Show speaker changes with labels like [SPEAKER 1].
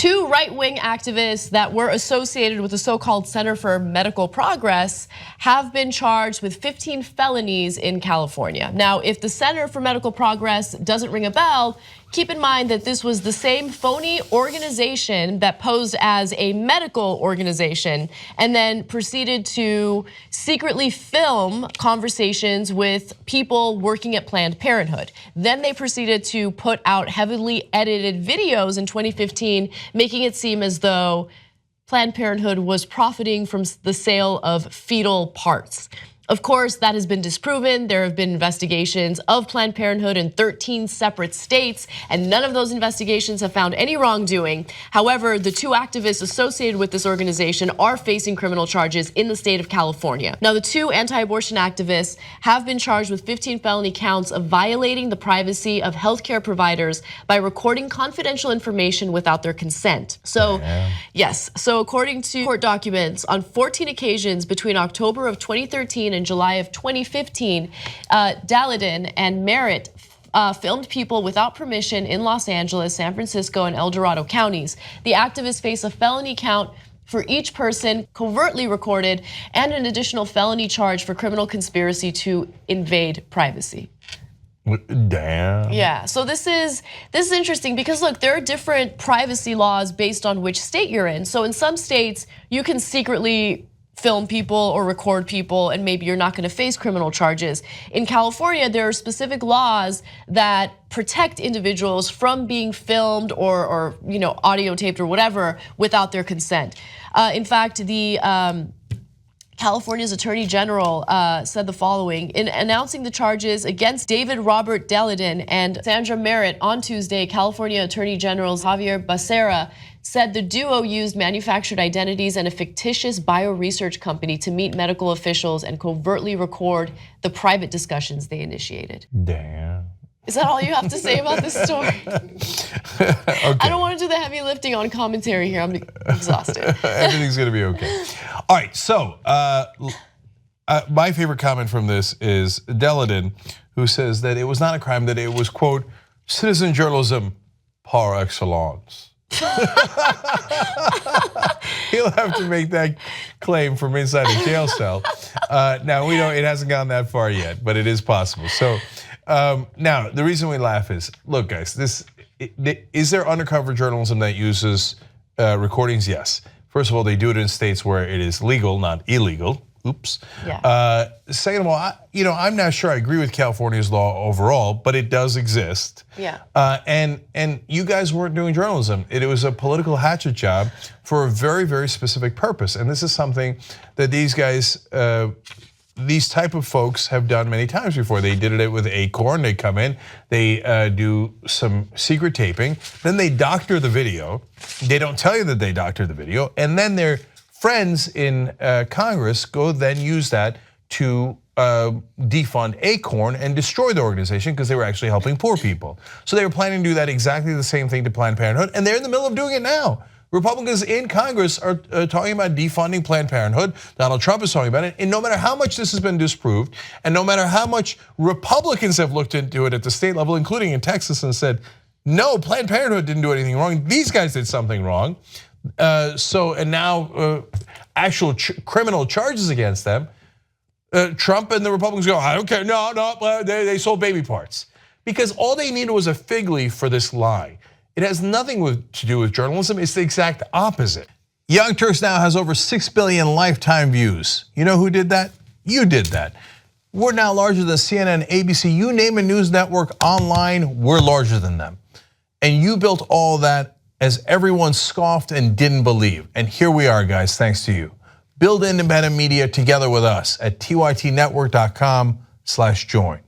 [SPEAKER 1] 2 right-wing activists that were associated with the so-called Center for Medical Progress have been charged with 15 felonies in California. Now, if the Center for Medical Progress doesn't ring a bell, keep in mind that this was the same phony organization that posed as a medical organization and then proceeded to secretly film conversations with people working at Planned Parenthood. Then they proceeded to put out heavily edited videos in 2015, making it seem as though Planned Parenthood was profiting from the sale of fetal parts. Of course, that has been disproven. There have been investigations of Planned Parenthood in 13 separate states, and none of those investigations have found any wrongdoing. However, the 2 activists associated with this organization are facing criminal charges in the state of California. Now, the 2 anti-abortion activists have been charged with 15 felony counts of violating the privacy of healthcare providers by recording confidential information without their consent. So, yes, so according to court documents, on 14 occasions between October of 2013 and July of 2015, Daleiden and Merritt filmed people without permission in Los Angeles, San Francisco, and El Dorado counties. The activists face a felony count for each person covertly recorded and an additional felony charge for criminal conspiracy to invade privacy.
[SPEAKER 2] Damn.
[SPEAKER 1] Yeah, so this is interesting because look, there are different privacy laws based on which state you're in. So in some states, you can secretly film people or record people and maybe you're not gonna face criminal charges. In California, there are specific laws that protect individuals from being filmed or audio taped or whatever without their consent. In fact, the California's Attorney General said the following: in announcing the charges against David Robert Daleiden and Sandra Merritt on Tuesday, California Attorney General Xavier Becerra said the duo used manufactured identities and a fictitious bioresearch company to meet medical officials and covertly record the private discussions they initiated.
[SPEAKER 2] Damn.
[SPEAKER 1] Is that all you have to say about this story? Okay. I don't want to do the heavy lifting on commentary here. I'm exhausted.
[SPEAKER 2] Everything's gonna be okay. All right, so my favorite comment from this is Daleiden, who says that it was not a crime, that it was, quote, citizen journalism par excellence. He'll have to make that claim from inside a jail cell. Now we know it hasn't gone that far yet, but it is possible. So now the reason we laugh is, look, guys, is there undercover journalism that uses recordings? Yes. First of all, they do it in states where it is legal, not illegal. Oops. Yeah. Second of all, I'm not sure I agree with California's law overall, but it does exist.
[SPEAKER 1] Yeah.
[SPEAKER 2] And you guys weren't doing journalism. It was a political hatchet job for a very, very specific purpose. And this is something that these guys, these type of folks have done many times before. They did it with Acorn. They come in, they do some secret taping, then they doctor the video. They don't tell you that they doctor the video, and then their friends in Congress go then use that to defund Acorn and destroy the organization because they were actually helping poor people. So they were planning to do that exactly the same thing to Planned Parenthood, and they're in the middle of doing it now. Republicans in Congress are talking about defunding Planned Parenthood. Donald Trump is talking about it. And no matter how much this has been disproved, and no matter how much Republicans have looked into it at the state level, including in Texas, and said, no, Planned Parenthood didn't do anything wrong. These guys did something wrong. And now actual criminal charges against them. Trump and the Republicans go, I don't care, no, they sold baby parts. Because all they needed was a fig leaf for this lie. It has nothing to do with journalism, it's the exact opposite. Young Turks now has over 6 billion lifetime views. You know who did that? You did that. We're now larger than CNN, ABC, you name a news network online, we're larger than them. And you built all that as everyone scoffed and didn't believe. And here we are, guys, thanks to you. Build independent media together with us at tytnetwork.com/join.